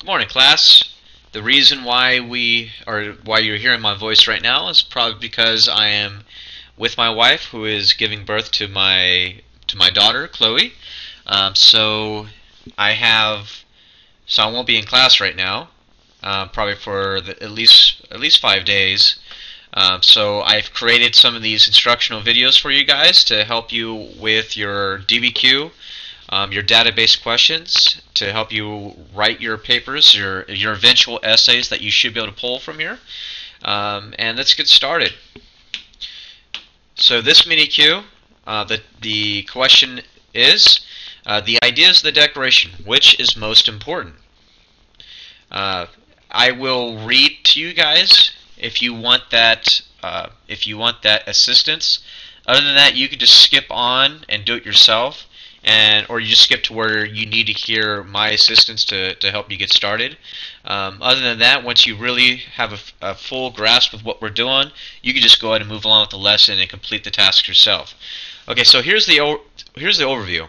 Good morning, class. The reason why you're hearing my voice right now is probably because I am with my wife, who is giving birth to my daughter, Chloe. So I won't be in class right now, probably for at least 5 days. So I've created some of these instructional videos for you guys to help you with your DBQ, your database questions, to help you write your papers, your eventual essays that you should be able to pull from here. And let's get started. So this mini Q, the question is, the ideas of the Declaration, which is most important? I will read to you guys if you want that assistance. Other than that, you can just skip on and do it yourself, or you just skip to where you need to hear my assistance to help you get started. Other than that, once you really have a full grasp of what we're doing, you can just go ahead and move along with the lesson and complete the task yourself. Okay, so here's the overview.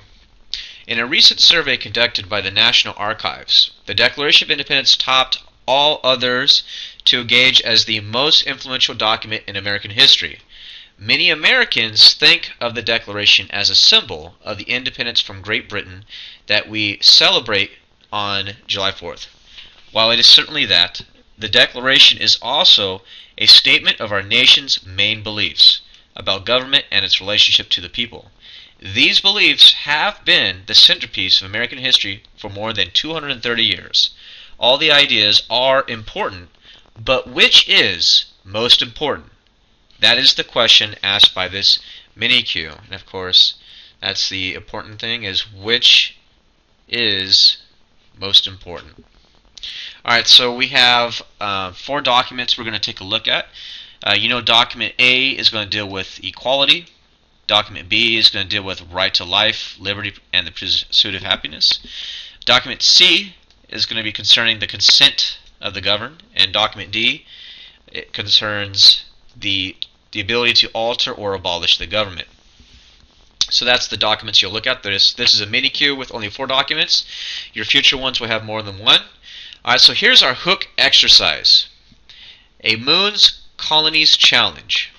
In a recent survey conducted by the National Archives, the Declaration of Independence topped all others to gauge as the most influential document in American history. Many Americans think of the Declaration as a symbol of the independence from Great Britain that we celebrate on July 4th. While it is certainly that, the Declaration is also a statement of our nation's main beliefs about government and its relationship to the people. These beliefs have been the centerpiece of American history for more than 230 years. All the ideas are important, but which is most important? That is the question asked by this mini Q. And of course, that's the important thing, is which is most important. Alright, so we have 4 documents we're going to take a look at. Document A is going to deal with equality. Document B is going to deal with right to life, liberty, and the pursuit of happiness. Document C is going to be concerning the consent of the governed. And document D, it concerns the ability to alter or abolish the government. So that's the documents you'll look at. This is a mini Q with only 4 documents. Your future ones will have more than one. Alright, so here's our hook exercise. A Moon's Colonies Challenge.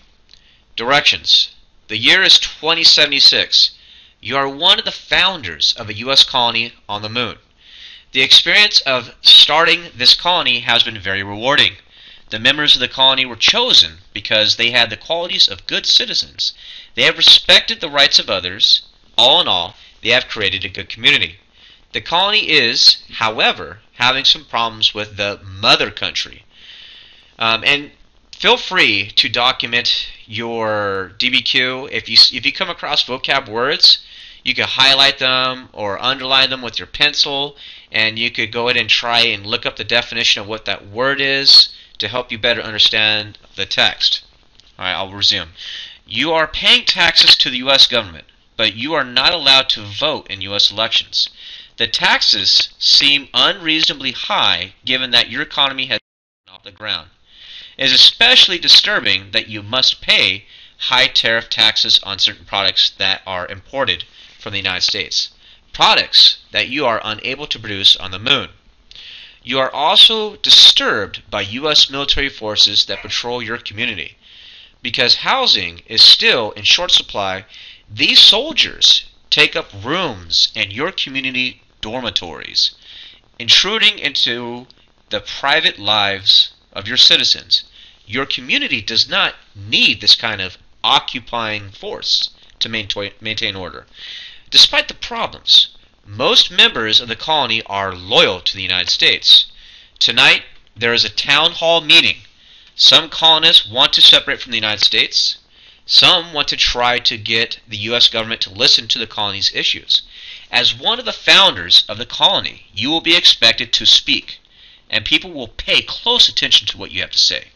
Directions. The year is 2076. You are one of the founders of a U.S. colony on the moon. The experience of starting this colony has been very rewarding. The members of the colony were chosen because they had the qualities of good citizens. They have respected the rights of others. All in all, they have created a good community. The colony is, however, having some problems with the mother country. And feel free to document your DBQ. If you come across vocab words, you can highlight them or underline them with your pencil, and you could go ahead and try and look up the definition of what that word is to help you better understand the text. Alright, I'll resume. You are paying taxes to the U.S. government, but you are not allowed to vote in U.S. elections. The taxes seem unreasonably high given that your economy has gone off the ground. It is especially disturbing that you must pay high tariff taxes on certain products that are imported from the United States, products that you are unable to produce on the moon. You are also disturbed by U.S. military forces that patrol your community. Because housing is still in short supply, these soldiers take up rooms in your community dormitories, intruding into the private lives of your citizens. Your community does not need this kind of occupying force to maintain order. Despite the problems, most members of the colony are loyal to the United States. Tonight, there is a town hall meeting. Some colonists want to separate from the United States. Some want to try to get the U.S. government to listen to the colony's issues. As one of the founders of the colony, you will be expected to speak, and people will pay close attention to what you have to say.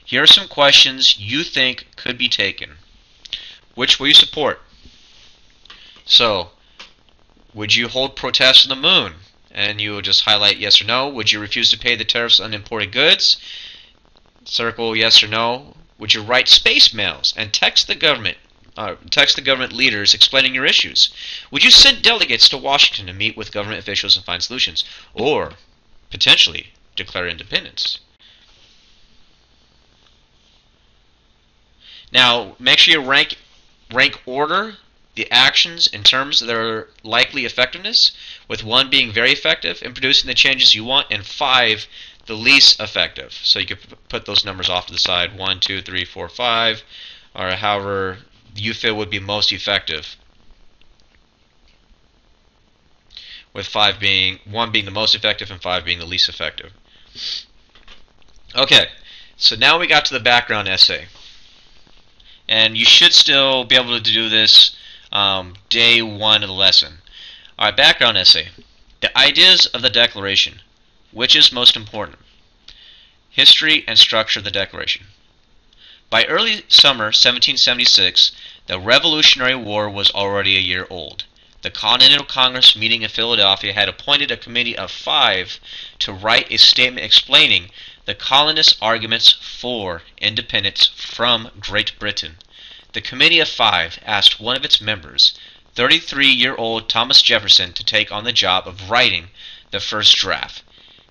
Here are some questions you think could be taken. Which will you support? So, would you hold protests on the moon? And you will just highlight yes or no. Would you refuse to pay the tariffs on imported goods? Circle yes or no. Would you write space mails and text the government leaders explaining your issues? Would you send delegates to Washington to meet with government officials and find solutions? Or potentially declare independence. Now, make sure you rank order the actions in terms of their likely effectiveness, with 1 being very effective in producing the changes you want, and 5 the least effective. So you could put those numbers off to the side, 1, 2, 3, 4, 5, or however you feel would be most effective. With 1 being the most effective and 5 being the least effective. Okay, so now we got to the background essay. And you should still be able to do this day 1 of the lesson. Alright, background essay. The ideas of the Declaration. Which is most important? History and structure of the Declaration. By early summer 1776, the Revolutionary War was already a year old. The Continental Congress meeting in Philadelphia had appointed a committee of 5 to write a statement explaining the colonists' arguments for independence from Great Britain. The Committee of 5 asked one of its members, 33-year-old Thomas Jefferson, to take on the job of writing the first draft.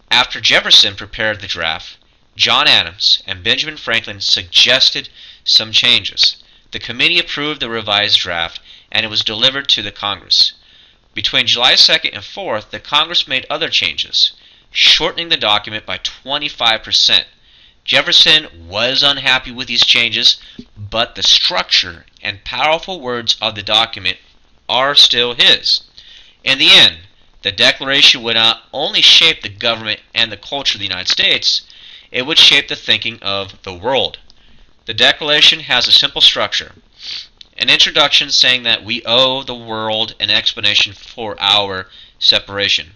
After Jefferson prepared the draft, John Adams and Benjamin Franklin suggested some changes. The committee approved the revised draft, and it was delivered to the Congress. Between July 2nd and 4th, the Congress made other changes, shortening the document by 25%. Jefferson was unhappy with these changes, but the structure and powerful words of the document are still his. In the end, the Declaration would not only shape the government and the culture of the United States, it would shape the thinking of the world. The Declaration has a simple structure. An introduction saying that we owe the world an explanation for our separation.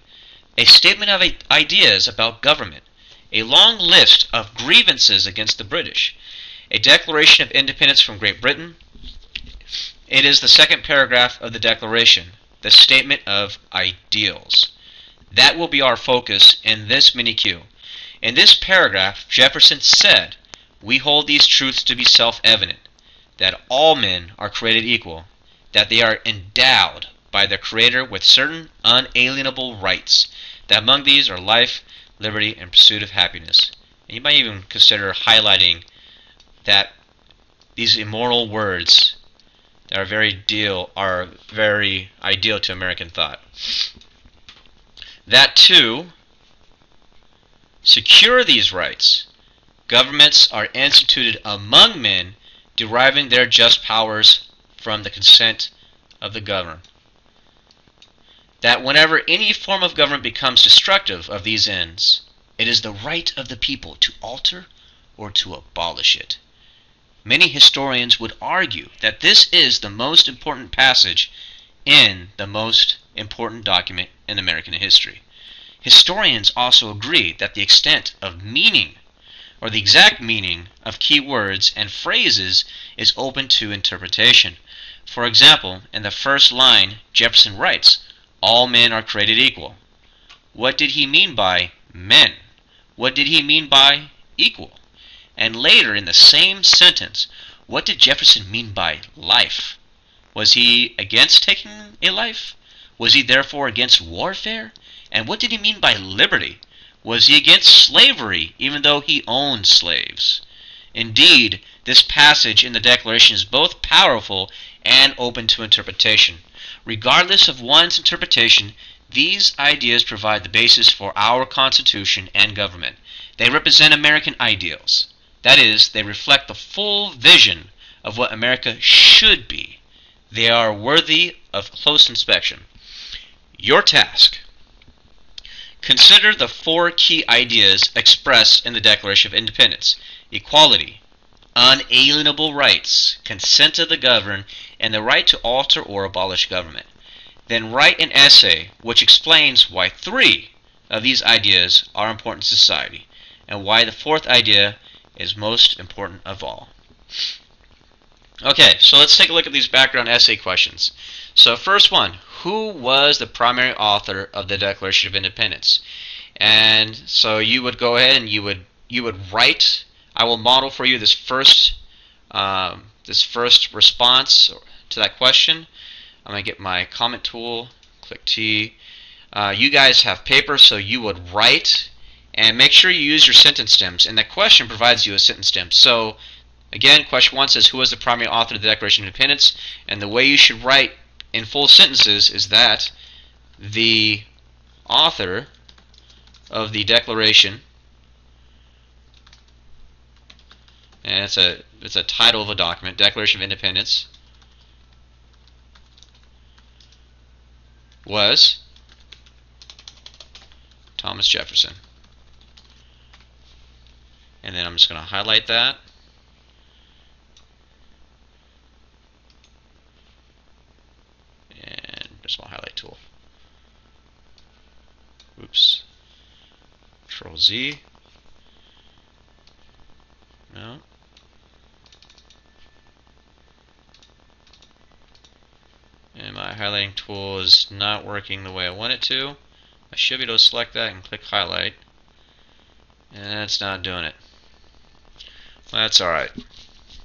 A statement of ideas about government. A long list of grievances against the British. A declaration of independence from Great Britain. It is the second paragraph of the Declaration, the statement of ideals. That will be our focus in this mini-Q. In this paragraph, Jefferson said, "We hold these truths to be self-evident, that all men are created equal, that they are endowed by their Creator with certain unalienable rights, that among these are life, liberty, and pursuit of happiness." And you might even consider highlighting that these immortal words that are very ideal to American thought. That to secure these rights, governments are instituted among men, deriving their just powers from the consent of the governed. That whenever any form of government becomes destructive of these ends, it is the right of the people to alter or to abolish it. Many historians would argue that this is the most important passage in the most important document in American history. Historians also agree that the extent of meaning, or the exact meaning of key words and phrases, is open to interpretation. For example, in the first line, Jefferson writes, "All men are created equal." What did he mean by men? What did he mean by equal? And later in the same sentence, what did Jefferson mean by life? Was he against taking a life? Was he therefore against warfare? And what did he mean by liberty? Was he against slavery, even though he owned slaves? Indeed, this passage in the Declaration is both powerful and open to interpretation. Regardless of one's interpretation, these ideas provide the basis for our Constitution and government. They represent American ideals. That is, they reflect the full vision of what America should be. They are worthy of close inspection. Your task: consider the 4 key ideas expressed in the Declaration of Independence: equality, unalienable rights, consent of the governed, and the right to alter or abolish government. Then write an essay which explains why 3 of these ideas are important to society, and why the 4th idea is most important of all. Okay, so let's take a look at these background essay questions. So first one, who was the primary author of the Declaration of Independence? And so you would go ahead and you would write. I will model for you this first response to that question. I'm going to get my comment tool, click T. You guys have paper, so you would write And make sure you use your sentence stems, and that question provides you a sentence stem. So again, question 1 says, who was the primary author of the Declaration of Independence? And the way you should write in full sentences is that the author of the Declaration, and it's a title of a document, Declaration of Independence, was Thomas Jefferson. And then I'm just going to highlight that. And there's my highlight tool. Oops. Control Z. No. And my highlighting tool is not working the way I want it to. I should be able to select that and click highlight. And that's not doing it. Well, that's alright.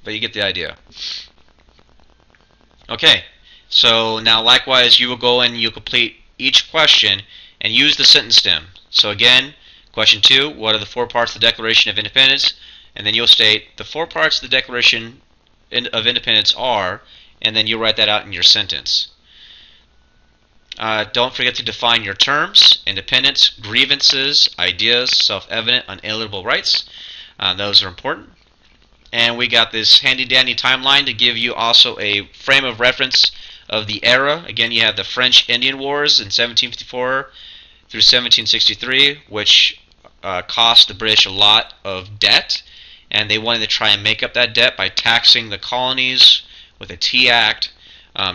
But you get the idea. Okay. So now likewise you will go and you complete each question and use the sentence stem. So again, question 2, what are the 4 parts of the Declaration of Independence? And then you'll state the 4 parts of the Declaration of Independence are, and then you'll write that out in your sentence. Don't forget to define your terms: independence, grievances, ideas, self-evident, unalienable rights. Those are important. And we got this handy-dandy timeline to give you also a frame of reference of the era. Again, you have the French Indian Wars in 1754 through 1763, which cost the British a lot of debt, and they wanted to try and make up that debt by taxing the colonies with a Tea Act,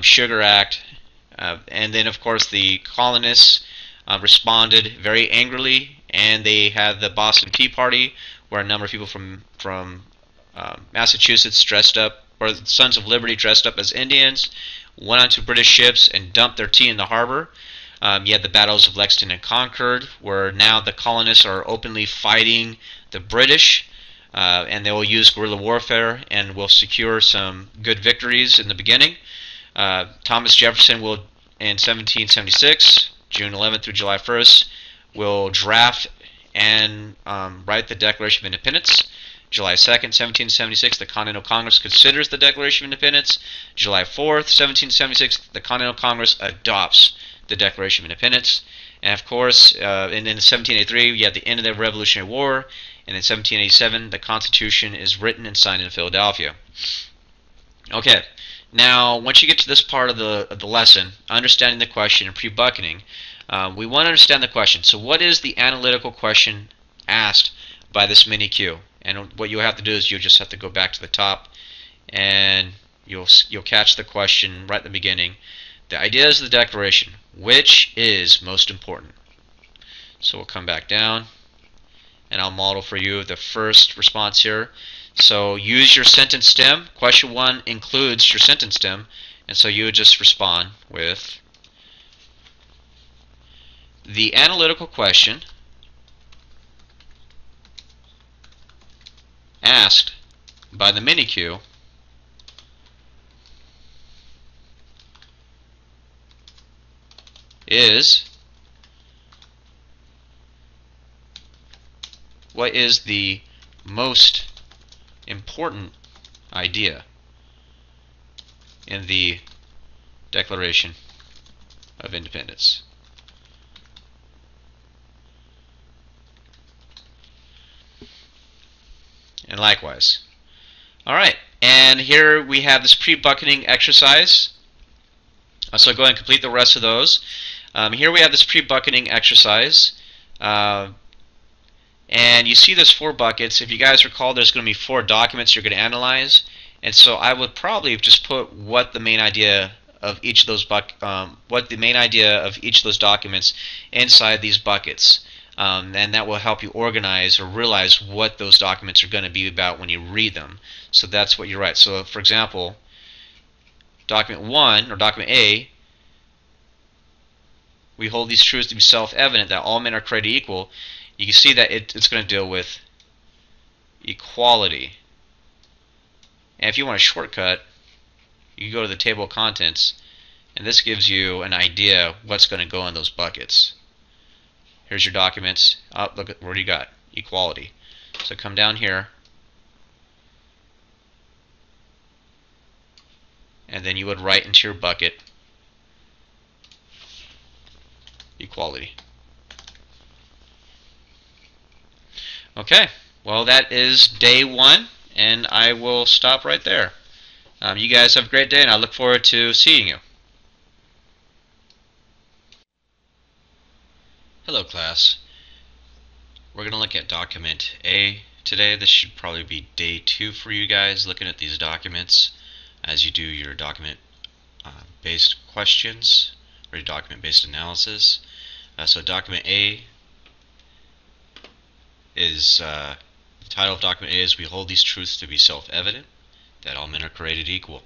Sugar Act, and then of course the colonists responded very angrily, and they had the Boston Tea Party, where a number of people from Massachusetts dressed up, or the Sons of Liberty dressed up as Indians, went onto British ships and dumped their tea in the harbor. You had the battles of Lexington and Concord, where now the colonists are openly fighting the British, and they will use guerrilla warfare and will secure some good victories in the beginning. Thomas Jefferson will, in 1776, June 11th through July 1st, will draft and write the Declaration of Independence. July 2nd, 1776, the Continental Congress considers the Declaration of Independence. July 4th, 1776, the Continental Congress adopts the Declaration of Independence. And of course, in 1783, you have the end of the Revolutionary War, and in 1787, the Constitution is written and signed in Philadelphia. Okay, now once you get to this part of the lesson, understanding the question and pre-bucketing, we want to understand the question. So what is the analytical question asked by this mini-Q? And what you have to do is you just have to go back to the top, and you'll catch the question right at the beginning. The ideas of the Declaration, which is most important? So we'll come back down, and I'll model for you the first response here. So use your sentence stem. Question 1 includes your sentence stem, and so you would just respond with the analytical question asked by the mini-Q is, what is the most important idea in the Declaration of Independence? And likewise. Alright, and here we have this pre-bucketing exercise. So go ahead and complete the rest of those. Here we have this pre-bucketing exercise. And you see there's 4 buckets. If you guys recall, there's going to be 4 documents you're going to analyze. And so I would probably just put what the main idea of each of those documents inside these buckets. And that will help you organize or realize what those documents are going to be about when you read them. So that's what you write. So for example, document 1, or document A, we hold these truths to be self-evident, that all men are created equal. You can see that it's going to deal with equality. And if you want a shortcut, you can go to the table of contents, and this gives you an idea of what's going to go in those buckets. Here's your documents. Oh, look at what you got. Equality. So come down here, and then you would write into your bucket equality. Okay, well that is day one, and I will stop right there. You guys have a great day, and I look forward to seeing you. Hello class. We're going to look at document A today. This should probably be day 2 for you guys, looking at these documents as you do your document based questions or your document based analysis. So document A is, the title of document A is "We hold these truths to be self-evident, that all men are created equal."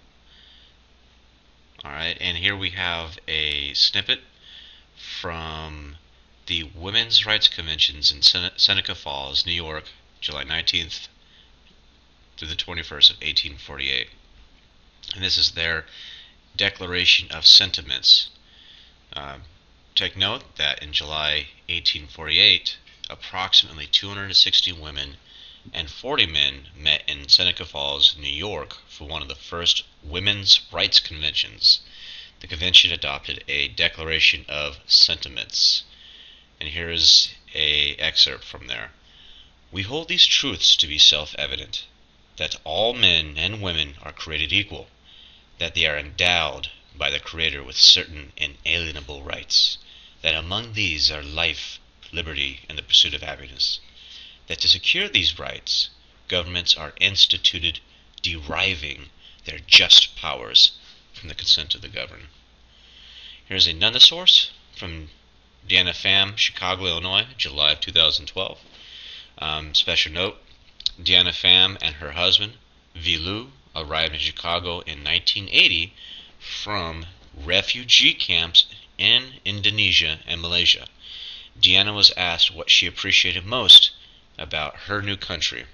Alright, and here we have a snippet from the Women's Rights Conventions in Seneca Falls, New York, July 19th through the 21st of 1848. And this is their Declaration of Sentiments. Take note that in July 1848, approximately 260 women and 40 men met in Seneca Falls, New York for one of the first women's rights conventions. The convention adopted a Declaration of Sentiments. And here is an excerpt from there. "We hold these truths to be self-evident, that all men and women are created equal, that they are endowed by the Creator with certain inalienable rights, that among these are life, liberty, and the pursuit of happiness, that to secure these rights, governments are instituted deriving their just powers from the consent of the governed." Here's another source from the N.F.H.S, Chicago, Illinois, July of 2012. Special note, N.F.H.S and her husband, Vilu, arrived in Chicago in 1980 from refugee camps in Indonesia and Malaysia. Deanna was asked what she appreciated most about her new country.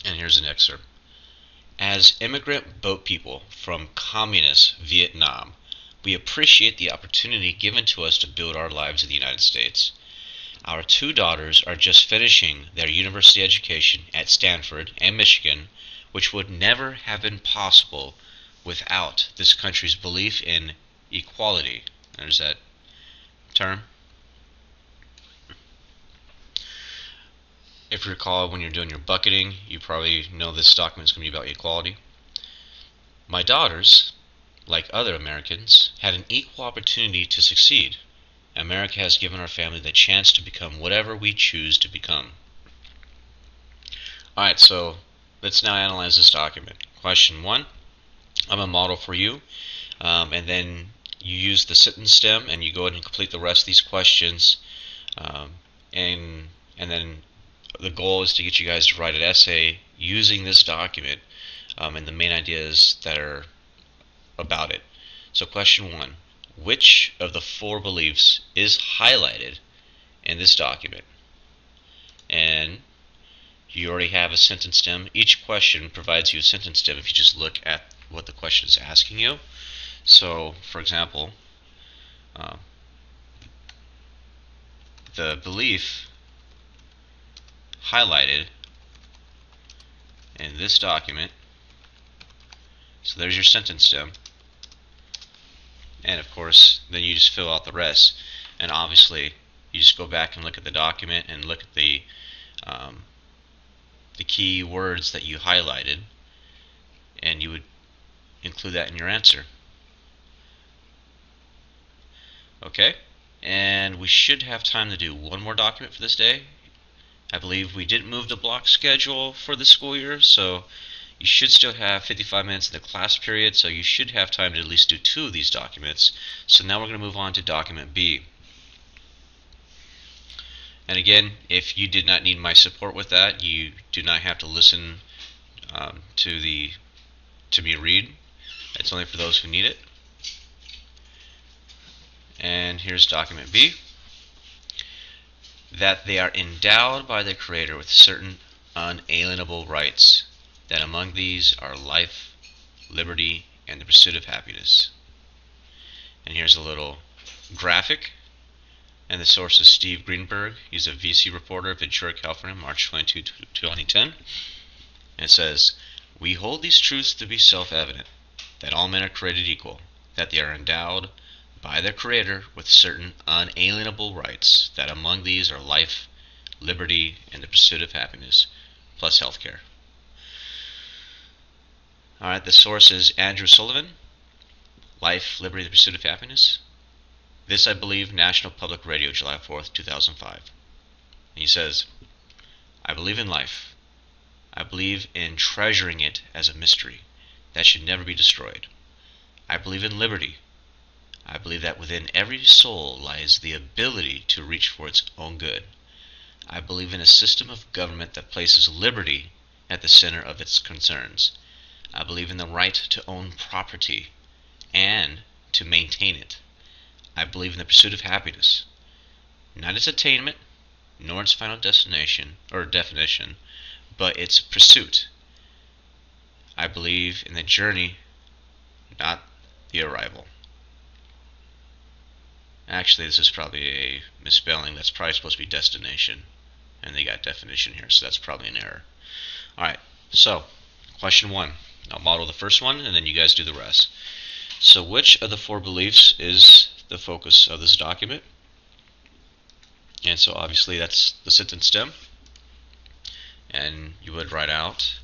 And here's an excerpt. "As immigrant boat people from communist Vietnam, we appreciate the opportunity given to us to build our lives in the United States. Our 2 daughters are just finishing their university education at Stanford and Michigan, which would never have been possible without this country's belief in equality." There's that term. If you recall, when you're doing your bucketing, you probably know this document is going to be about equality. "My daughters, like other Americans, had an equal opportunity to succeed. America has given our family the chance to become whatever we choose to become." Alright, so let's now analyze this document. Question 1, I'm a model for you, and then you use the sentence stem and you go ahead and complete the rest of these questions, and then the goal is to get you guys to write an essay using this document and the main ideas that are about it. So question 1, which of the 4 beliefs is highlighted in this document? And you already have a sentence stem. Each question provides you a sentence stem if you just look at what the question is asking you. So, for example, the belief highlighted in this document, so there's your sentence stem, and of course then you just fill out the rest, and obviously you just go back and look at the document and look at the key words that you highlighted, and you would include that in your answer. Okay, and we should have time to do one more document for this day. I believe we didn't move the block schedule for the school year, so you should still have 55 minutes in the class period, so you should have time to at least do 2 of these documents. So now we're going to move on to document B. And again, if you did not need my support with that, you do not have to listen to me read. It's only for those who need it. And here's document B. That they are endowed by the Creator with certain unalienable rights, that among these are life, liberty, and the pursuit of happiness. And here's a little graphic, And the source is Steve Greenberg. He's a VC reporter of Ventura, California, March 22, 2010. And it says, "We hold these truths to be self-evident, that all men are created equal, that they are endowed by their Creator with certain unalienable rights, that among these are life, liberty, and the pursuit of happiness, plus healthcare." Alright, the source is Andrew Sullivan, Life, Liberty, the Pursuit of Happiness. This, I believe, National Public Radio, July 4th, 2005. And he says, "I believe in life. I believe in treasuring it as a mystery that should never be destroyed. I believe in liberty. I believe that within every soul lies the ability to reach for its own good. I believe in a system of government that places liberty at the center of its concerns. I believe in the right to own property and to maintain it. I believe in the pursuit of happiness, not its attainment, nor its final destination or definition, but its pursuit. I believe in the journey, not the arrival." Actually, this is probably a misspelling. That's probably supposed to be destination, and they got definition here, so that's probably an error. Alright, so question 1. I'll model the first one, and then you guys do the rest. So which of the 4 beliefs is the focus of this document? And so obviously that's the sentence stem. And you would write out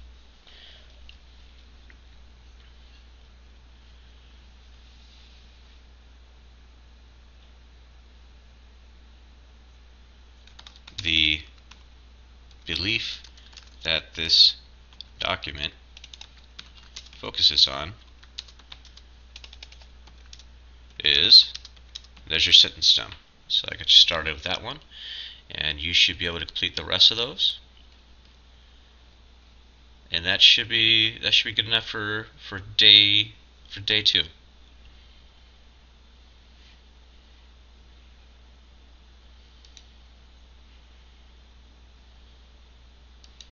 the belief that this document focuses on is, there's your sentence stem. So I got you started with that one, and you should be able to complete the rest of those. And that should be good enough for day 2.